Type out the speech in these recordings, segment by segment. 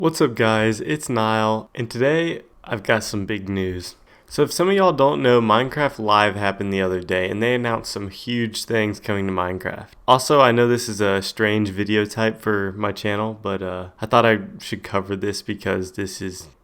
What's up guys, it's Nile, and today I've got some big news. So if some of y'all don't know, Minecraft Live happened the other day, and they announced some huge things coming to Minecraft. Also, I know this is a strange video type for my channel, but I thought I should cover this because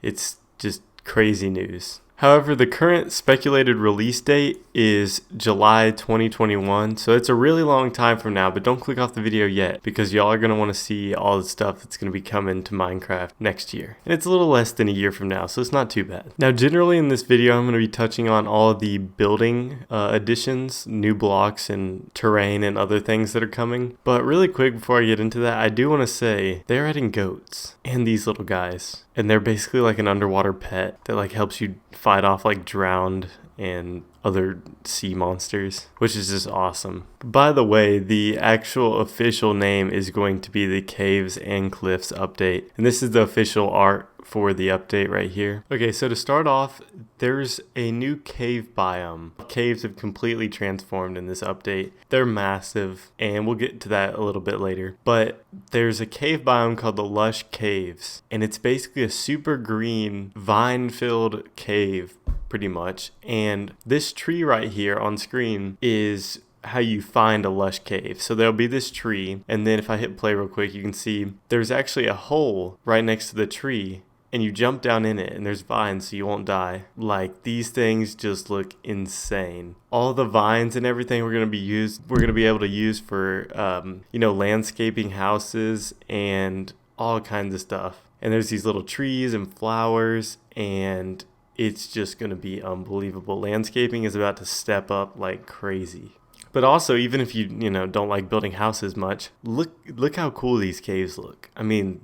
it's just crazy news. However, the current speculated release date is July 2021, so it's a really long time from now, but don't click off the video yet because y'all are going to want to see all the stuff that's going to be coming to Minecraft next year. And it's a little less than a year from now, so it's not too bad. Now, generally in this video, I'm going to be touching on all of the building additions, new blocks and terrain and other things that are coming. But really quick before I get into that, I do want to say they're adding goats and these little guys. And they're basically like an underwater pet that like helps you fight off like drowned and other sea monsters, which is just awesome. By the way, the actual official name is going to be the Caves and Cliffs update. And this is the official art for the update right here. Okay, so to start off, there's a new cave biome. Caves have completely transformed in this update. They're massive, and we'll get to that a little bit later. But there's a cave biome called the Lush Caves, and it's basically a super green, vine-filled cave, pretty much. And this tree right here on screen is how you find a lush cave. So there'll be this tree, and then if I hit play real quick, you can see there's actually a hole right next to the tree, and you jump down in it, and there's vines so you won't die. Like, these things just look insane. All the vines and everything we're gonna be able to use for landscaping houses and all kinds of stuff. And there's these little trees and flowers, and it's just gonna be unbelievable. Landscaping is about to step up like crazy. But also, even if you don't like building houses much, look how cool these caves look. I mean,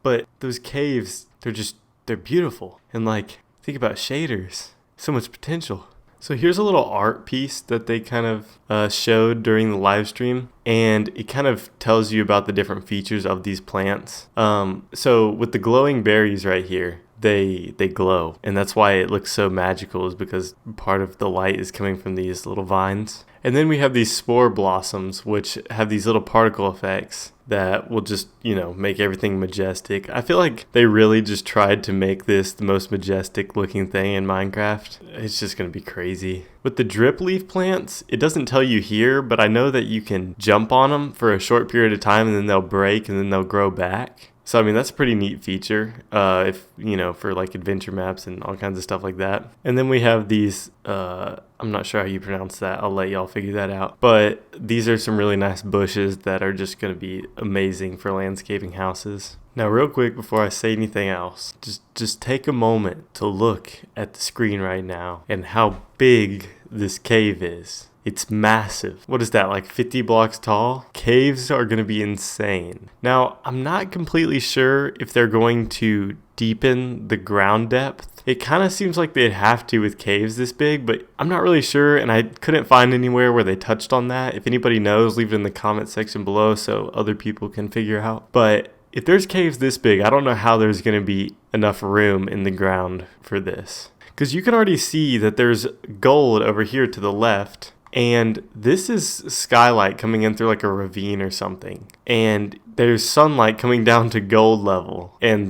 but those caves, they're beautiful. And like, think about shaders. So much potential. So here's a little art piece that they kind of showed during the live stream, and it kind of tells you about the different features of these plants. So with the glowing berries right here, they glow, and that's why it looks so magical, is because part of the light is coming from these little vines. And then we have these spore blossoms, which have these little particle effects that will just, make everything majestic. I feel like they really just tried to make this the most majestic looking thing in Minecraft. It's just going to be crazy. With the drip leaf plants, it doesn't tell you here, but I know that you can jump on them for a short period of time and then they'll break and then they'll grow back. So, I mean, that's a pretty neat feature, for like adventure maps and all kinds of stuff like that. And then we have these, I'm not sure how you pronounce that. I'll let y'all figure that out. But these are some really nice bushes that are just going to be amazing for landscaping houses. Now, real quick, before I say anything else, just take a moment to look at the screen right now and how big this cave is. It's massive. What is that, like 50 blocks tall? Caves are going to be insane. Now, I'm not completely sure if they're going to deepen the ground depth. It kind of seems like they'd have to with caves this big, but I'm not really sure, and I couldn't find anywhere where they touched on that. If anybody knows, leave it in the comment section below so other people can figure out. But if there's caves this big, I don't know how there's going to be enough room in the ground for this. Because you can already see that there's gold over here to the left. And this is skylight coming in through like a ravine or something. And there's sunlight coming down to gold level. And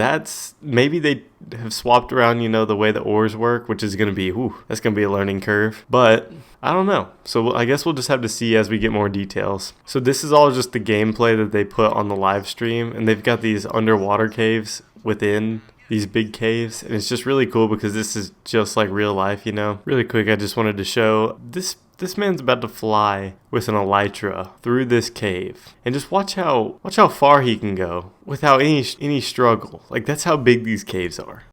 maybe they have swapped around, the way the ores work, which is going to be, that's going to be a learning curve. But I don't know. So I guess we'll just have to see as we get more details. So this is all just the gameplay that they put on the live stream. And they've got these underwater caves within these big caves. And it's just really cool because this is just like real life, Really quick, I just wanted to show this man's about to fly with an elytra through this cave, and just watch how far he can go without any struggle. Like, that's how big these caves are.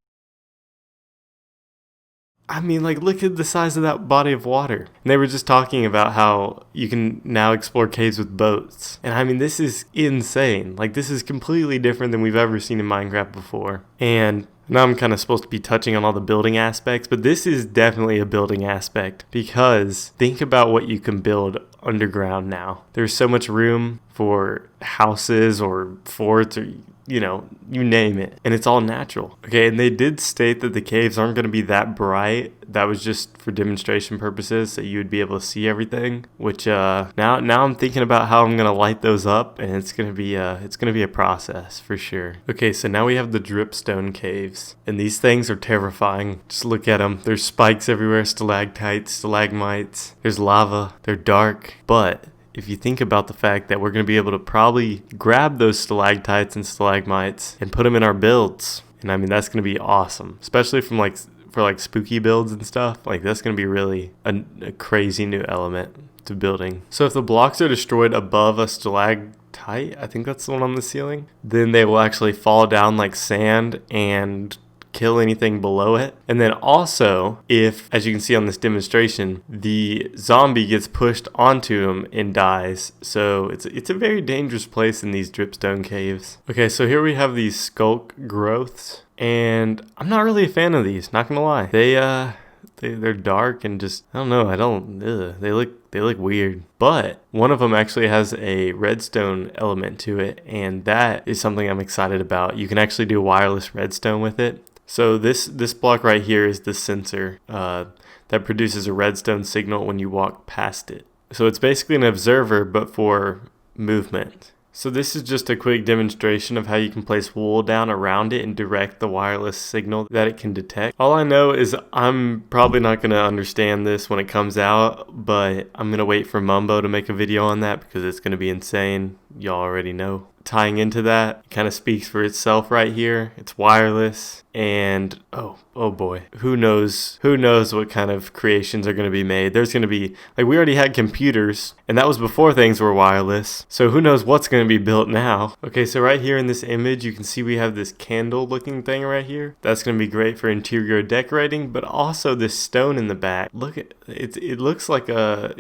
I mean, like, look at the size of that body of water. And they were just talking about how you can now explore caves with boats. And I mean, this is insane. Like, this is completely different than we've ever seen in Minecraft before. And now I'm kind of supposed to be touching on all the building aspects, but this is definitely a building aspect because think about what you can build underground now. There's so much room for houses or forts or you know, you name it, and it's all natural. Okay, and they did state that the caves aren't going to be that bright. That was just for demonstration purposes, so you would be able to see everything. Which now I'm thinking about how I'm going to light those up, and it's going to be a process for sure. Okay, so now we have the Dripstone Caves, and these things are terrifying. Just look at them. There's spikes everywhere, stalactites, stalagmites. There's lava. They're dark, but if you think about the fact that we're going to be able to probably grab those stalactites and stalagmites and put them in our builds, and I mean, that's going to be awesome, especially for like spooky builds and stuff. Like, that's going to be really a crazy new element to building. So if the blocks are destroyed above a stalactite, I think that's the one on the ceiling, then they will actually fall down like sand and kill anything below it. And then also, if, as you can see on this demonstration, the zombie gets pushed onto him and dies. So it's a very dangerous place in these Dripstone Caves. Okay, so here we have these skulk growths, and I'm not really a fan of these, not gonna lie. They're dark and just, I don't know, they look weird. But one of them actually has a redstone element to it, and that is something I'm excited about. You can actually do wireless redstone with it. So this block right here is the sensor that produces a redstone signal when you walk past it. So it's basically an observer, but for movement. So this is just a quick demonstration of how you can place wool down around it and direct the wireless signal that it can detect. All I know is I'm probably not going to understand this when it comes out, but I'm going to wait for Mumbo to make a video on that because it's going to be insane. Y'all already know. Tying into that, it kind of speaks for itself right here. It's wireless, and oh boy, who knows what kind of creations are going to be made. There's going to be, like, we already had computers, and that was before things were wireless, so who knows what's going to be built now. Okay, so right here in this image, you can see we have this candle looking thing right here. That's going to be great for interior decorating, but also this stone in the back. Look at it. It looks like a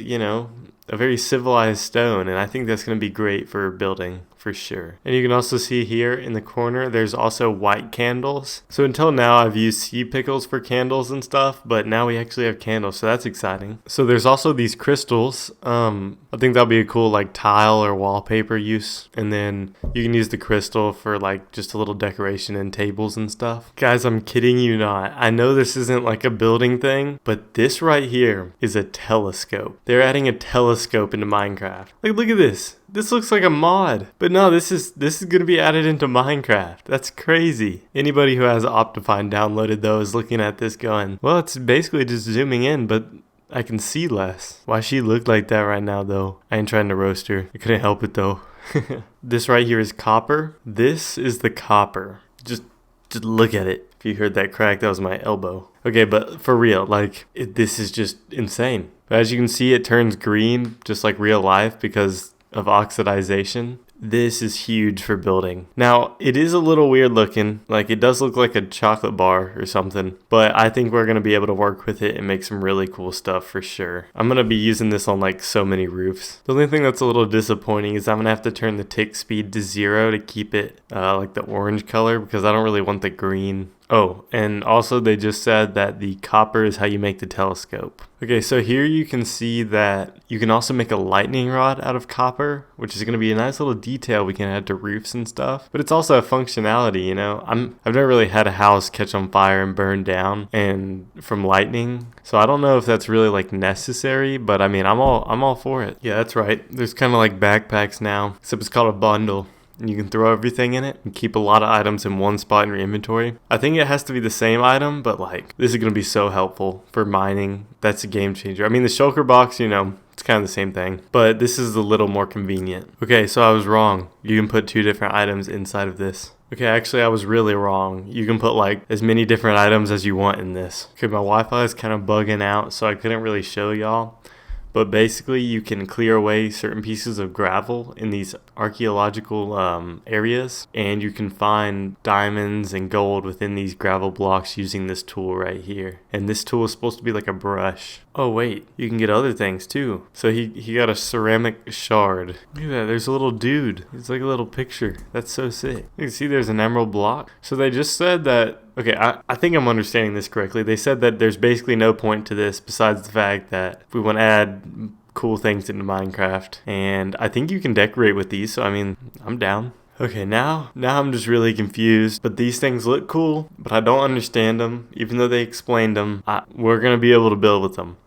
very civilized stone, and I think that's going to be great for building for sure. And you can also see here in the corner there's also white candles. So until now I've used sea pickles for candles and stuff, but now we actually have candles, so that's exciting. So there's also these crystals. I think that'll be a cool like tile or wallpaper use, and then you can use the crystal for like just a little decoration in tables and stuff. Guys, I'm kidding you not. I know this isn't like a building thing, but this right here is a telescope. They're adding a telescope into Minecraft. Like, look at this. This looks like a mod, but no, this is going to be added into Minecraft. That's crazy. Anybody who has Optifine downloaded though is looking at this going, well, it's basically just zooming in, but I can see less. Why she look like that right now though? I ain't trying to roast her. I couldn't help it though. This right here is copper. This is the copper. Just look at it. If you heard that crack, that was my elbow. Okay, but for real, like, this is just insane. But as you can see, it turns green just like real life because of oxidization. This is huge for building. Now, it is a little weird looking, like it does look like a chocolate bar or something, but I think we're going to be able to work with it and make some really cool stuff for sure. I'm going to be using this on like so many roofs. The only thing that's a little disappointing is I'm going to have to turn the tick speed to 0 to keep it like the orange color because I don't really want the green. Oh, and also they just said that the copper is how you make the telescope. Okay, so here you can see that you can also make a lightning rod out of copper, which is going to be a nice little detail we can add to roofs and stuff. But it's also a functionality, you know. I've never really had a house catch on fire and burn down and from lightning, so I don't know if that's really like necessary. But I mean, I'm all for it. Yeah, that's right. There's kind of like backpacks now, except it's called a bundle. You can throw everything in it and keep a lot of items in one spot in your inventory. I think it has to be the same item, but like, this is going to be so helpful for mining. That's a game changer. I mean, the shulker box, you know, it's kind of the same thing, but this is a little more convenient. Okay, so I was wrong. You can put 2 different items inside of this. Okay, actually I was really wrong. You can put like as many different items as you want in this. Okay, my Wi-Fi is kind of bugging out, so I couldn't really show y'all. But basically, you can clear away certain pieces of gravel in these archaeological areas, and you can find diamonds and gold within these gravel blocks using this tool right here. And this tool is supposed to be like a brush. Oh wait, you can get other things too. So he got a ceramic shard. Look at that, there's a little dude. It's like a little picture. That's so sick. You can see there's an emerald block. So they just said that, okay, I think I'm understanding this correctly. They said that there's basically no point to this besides the fact that if we want to add cool things into Minecraft, and I think you can decorate with these, so I mean, I'm down. Okay, now I'm just really confused, but these things look cool, but I don't understand them, even though they explained them. We're gonna be able to build with them.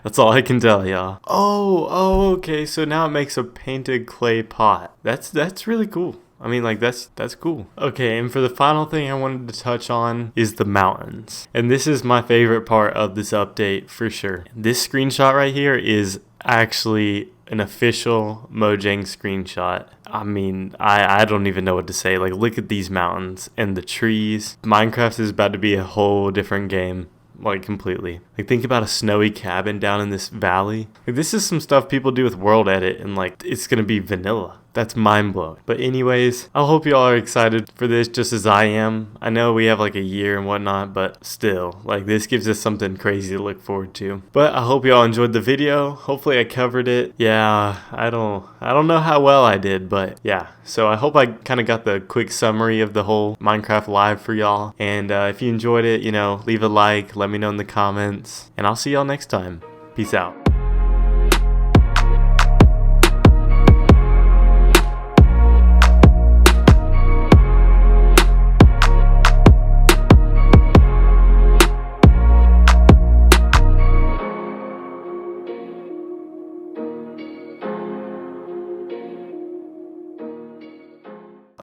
That's all I can tell y'all. Oh, okay, so now it makes a painted clay pot. That's really cool. I mean, like, that's cool. Okay, and for the final thing I wanted to touch on is the mountains. And this is my favorite part of this update for sure. This screenshot right here is actually an official Mojang screenshot. I mean, I don't even know what to say. Like, look at these mountains and the trees. Minecraft is about to be a whole different game. Like, completely. Like, think about a snowy cabin down in this valley. Like, this is some stuff people do with World Edit, and like, it's gonna be vanilla. That's mind-blowing. But anyways, I hope y'all are excited for this just as I am. I know we have like a year and whatnot, but still, like, this gives us something crazy to look forward to. But I hope y'all enjoyed the video. Hopefully I covered it. Yeah, I don't know how well I did, but yeah. So I hope I kind of got the quick summary of the whole Minecraft Live for y'all. And if you enjoyed it, leave a like, let me know in the comments, and I'll see y'all next time. Peace out.